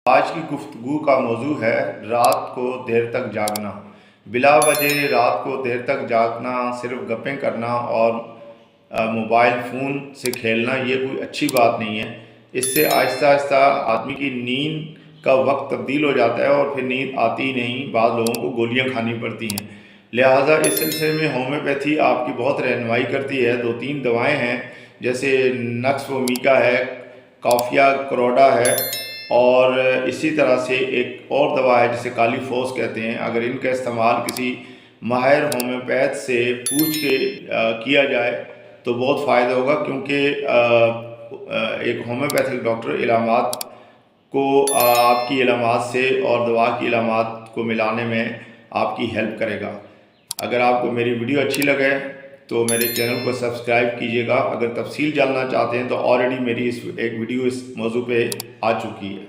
آج کی گفتگو کا موضوع ہے رات کو دیر تک جاگنا۔ بلا وجہ رات کو دیر تک جاگنا، صرف گپیں کرنا اور موبائل فون سے کھیلنا یہ کوئی اچھی بات نہیں ہے۔ اس سے آہستہ آہستہ آدمی کی نیند کا وقت تبدیل ہو جاتا ہے اور پھر نیند آتی ہی نہیں، بعض لوگوں کو گولیاں کھانی پڑتی ہیں۔ لہٰذا اس سلسلے میں ہومیوپیتھی آپ کی بہت رہنمائی کرتی ہے۔ 2-3 دوائیں ہیں، جیسے نکس وومیکا ہے، کافیا کروڈا ہے، اور اسی طرح سے ایک اور دوا ہے جسے کالی فوس کہتے ہیں۔ اگر ان کا استعمال کسی ماہر ہومیوپیتھ سے پوچھ کے کیا جائے تو بہت فائدہ ہوگا، کیونکہ ایک ہومیوپیتھک ڈاکٹر علامات کو آپ کی علامات سے اور دوا کی علامات کو ملانے میں آپ کی ہیلپ کرے گا۔ اگر آپ کو میری ویڈیو اچھی لگے تو میرے چینل کو سبسکرائب کیجیے گا۔ اگر تفصیل جاننا چاہتے ہیں تو آلریڈی میری ایک ویڈیو اس موضوع پہ آ چکی ہے۔